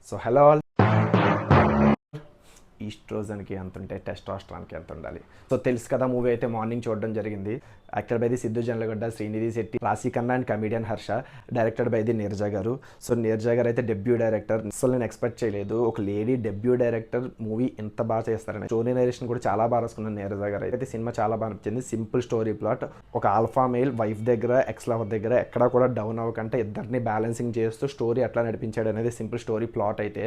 So hello all. ఈస్ట్రోజన్కి ఎంత ఉంటే టెస్టోస్టెరాన్కి ఎంత ఉండాలి. సో తెలుసు కదా, మూవీ అయితే మార్నింగ్ చూడడం జరిగింది. Actor by the Siddhu Jonnalagadda, Srinidhi Shetty, Raashi Khanna and comedian Harsha. Directed by the Neeraja garu. So Neeraja గారు అయితే డెబ్యూ డైరెక్టర్. అసలు నేను ఎక్స్పెక్ట్ చేయలేదు ఒక లేడీ డెబ్యూ డైరెక్టర్ మూవీ ఇంత బాగా చేస్తారని. స్టోరీ నరేషన్ కూడా చాలా బాగా రాసుకున్నాను నీరజ గారు అయితే. సినిమా చాలా బాగా నచ్చింది. Simple story plot. ఒక ఆల్ఫా మేల్ వైఫ్ దగ్గర ఎక్స్ లవర్ దగ్గర ఎక్కడా కూడా డౌన్ అవ్వకంటే ఇద్దరిని బ్యాలెన్సింగ్ చేస్తూ స్టోరీ ఎట్లా నడిపించాడు అనేది సింపుల్ స్టోరీ ప్లాట్ అయితే.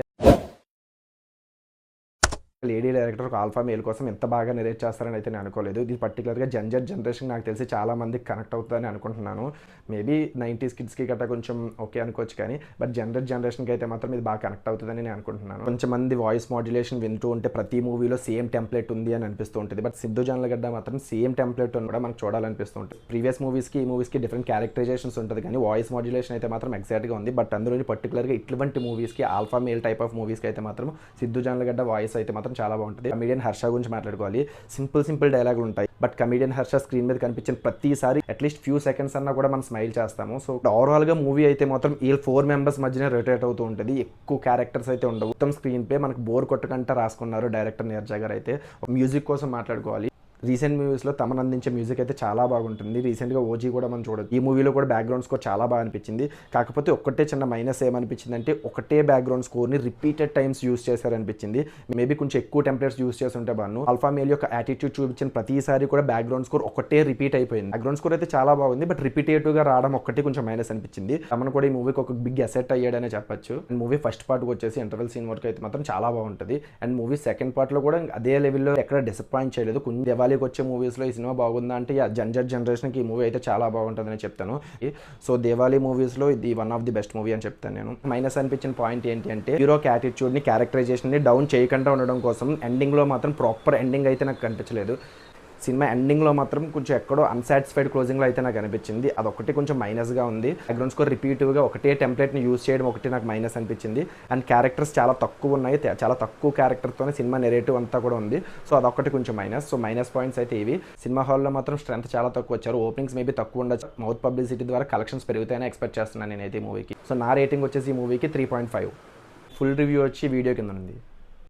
లేడీ డైరెక్టర్ ఒక ఆల్ఫా మేల్ కోసం ఎంత బాగా నెరేట్ చేస్తారని అయితే నేను అనుకోలేదు. ఇది పర్టికులర్గా జనరేషన్ నాకు తెలిసి చాలా మందికి కనెక్ట్ అవుతుందని అనుకుంటున్నాను. మేబీ 90s కిడ్స్కి గట్రా కొంచెం ఓకే అనుకోవచ్చు, కానీ బట్ జనరేషన్కి అయితే మాత్రం ఇది బాగా కనెక్ట్ అవుతుందని నేను అనుకుంటున్నాను. కొంచెం మంది వాయిస్ మాడ్యులేషన్ వింటూ ఉంటే ప్రతి మూవీలో సేమ్ టెంప్లెట్ ఉంది అని అనిపిస్తూ ఉంటుంది. బట్ సిద్ధు జొన్నలగడ్డ మాత్రం సేమ్ టెంప్లెట్ అని కూడా మనకు చూడాలనిపిస్తూ ఉంటుంది. ప్రీవియస్ మూవీస్కి ఈ మూవీస్కి డిఫరెంట్ క్యారెక్టరైజేషన్స్ ఉంటుంది, కానీ వాయిస్ మాడ్యులేషన్ అయితే మాత్రం ఎగ్జాక్ట్గా ఉంది. బట్ అందులో పర్టికులర్గా ఇటువంటి మూవీస్కి ఆల్ఫా మేల్ టైప్ ఆఫ్ మూవీస్కి అయితే మాత్రం సిద్ధు జొన్నలగడ్డ వాయిస్ అయితే మాత్రం చాలా బాగుంటుంది. కమీడియన్ హర్ష గురించి మాట్లాడుకోవాలి. సింపుల్ డైలాగులు ఉంటాయి, బట్ కమీడియన్ హర్ష స్క్రీన్ మీద కనిపించిన ప్రతిసారి అట్లీస్ట్ ఫ్యూ సెకండ్స్ అన్నా కూడా మనం స్మైల్ చేస్తాము. సో ఓవరాల్గా మూవీ అయితే మాత్రం ఈ 4 మెంబర్స్ మధ్యనే రొటేట్ అవుతూ ఉంటుంది. ఎక్కువ క్యారెక్టర్స్ అయితే ఉండవు. మొత్తం స్క్రీన్ పే మనకు బోర్ కొట్టకుండా రాసుకున్నారు డైరెక్టర్ నీరజ గారు అయితే. మ్యూజిక్ కోసం మాట్లాడుకోవాలి. రీసెంట్ మూవీస్లో తమను అందించే మ్యూజిక్ అయితే చాలా బాగుంటుంది. రీసెంట్గా ఓజీ కూడా మనం చూడొచ్చు. ఈ మూవీలో కూడా బ్యాక్గ్రౌండ్ స్కోర్ చాలా బాగా అనిపించింది. కాకపోతే ఒక్కటే చిన్న మైనస్ ఏమనిపించింది అంటే ఒకటే బ్యాక్గ్రౌండ్ స్కోర్ని రిపీటెడ్ టైమ్స్ యూస్ చేశారనిపించింది. మేబీ కొంచెం ఎక్కువ టెంప్లెట్స్ యూస్ చేస్తుంటే బాను. ఆల్ఫా మేల్ యొక్క యాటిట్యూడ్ చూపించిన ప్రతిసారి కూడా బ్యాక్గ్రౌండ్ స్కోర్ ఒకటే రిపీట్ అయిపోయింది. బ్యాక్గ్రౌండ్ స్కోర్ అయితే చాలా బాగుంది, బట్ రిపీటేటివ్గా రావడం ఒక్కటి కొంచెం మైనస్ అనిపించింది. తమను కూడా ఈ మూవీకి ఒక బిగ్ అసెట్ అయ్యాడనే చెప్పొచ్చు. అండ్ మూవీ ఫస్ట్ పార్ట్కి వచ్చేసి ఇంటర్వెల్ సీన్ వరకు అయితే మాత్రం చాలా బాగుంటుంది. అండ్ మూవీ సెకండ్ పార్ట్లో కూడా అదే లెవెల్లో ఎక్కడ డిసప్పాయింట్ చేయలేదు. కొంచెం దివాళీకి వచ్చే మూవీస్లో ఈ సినిమా బాగుందా అంటే జనరేషన్కి ఈ మూవీ అయితే చాలా బాగుంటుందని చెప్తాను. సో దివాళీ మూవీస్లో ఇది one of the best movie అని చెప్తాను నేను. మైనస్ అనిపించిన పాయింట్ ఏంటి అంటే హీరో యాటిట్యూడ్ని క్యారెక్టరైజేషన్ని డౌన్ చేయకుండా ఉండడం కోసం ఎండింగ్లో మాత్రం ప్రాపర్ ఎండింగ్ అయితే నాకు కనిపించలేదు. సినిమా ఎండింగ్లో మాత్రం కొంచెం ఎక్కడో అన్సాటిస్ఫైడ్ క్లోజింగ్లో అయితే నాకు అనిపించింది. అదొకటి కొంచెం మైనస్గా ఉంది. బ్యాక్గ్రౌండ్ స్కోర్ రిపీటివ్గా ఒకటే టెంప్లెట్ని యూజ్ చేయడం ఒకటి నాకు మైనస్ అనిపించింది. అండ్ క్యారెక్టర్స్ చాలా తక్కువ ఉన్నాయి. చాలా తక్కువ క్యారెక్టర్తోనే సినిమా నెరేటివ్ అంతా కూడా ఉంది. సో అదొకటి కొంచెం మైనస్. సో మైనస్ పాయింట్స్ అయితే ఇవి. సినిమా హాల్లో మాత్రం స్ట్రెంత్ చాలా తక్కువ వచ్చారు. ఓపెనింగ్స్ మేబీ తక్కువ ఉండొచ్చు. మౌత్ పబ్లిసిటీ ద్వారా కలెక్షన్స్ పెరుగుతాయని ఎక్స్పెక్ట్ చేస్తున్నాను నేనైతే ఈ మూవీకి. సో నా రేటింగ్ వచ్చేసి ఈ మూవీకి 3.5. ఫుల్ రివ్యూ వచ్చి వీడియో కింద ఉంది.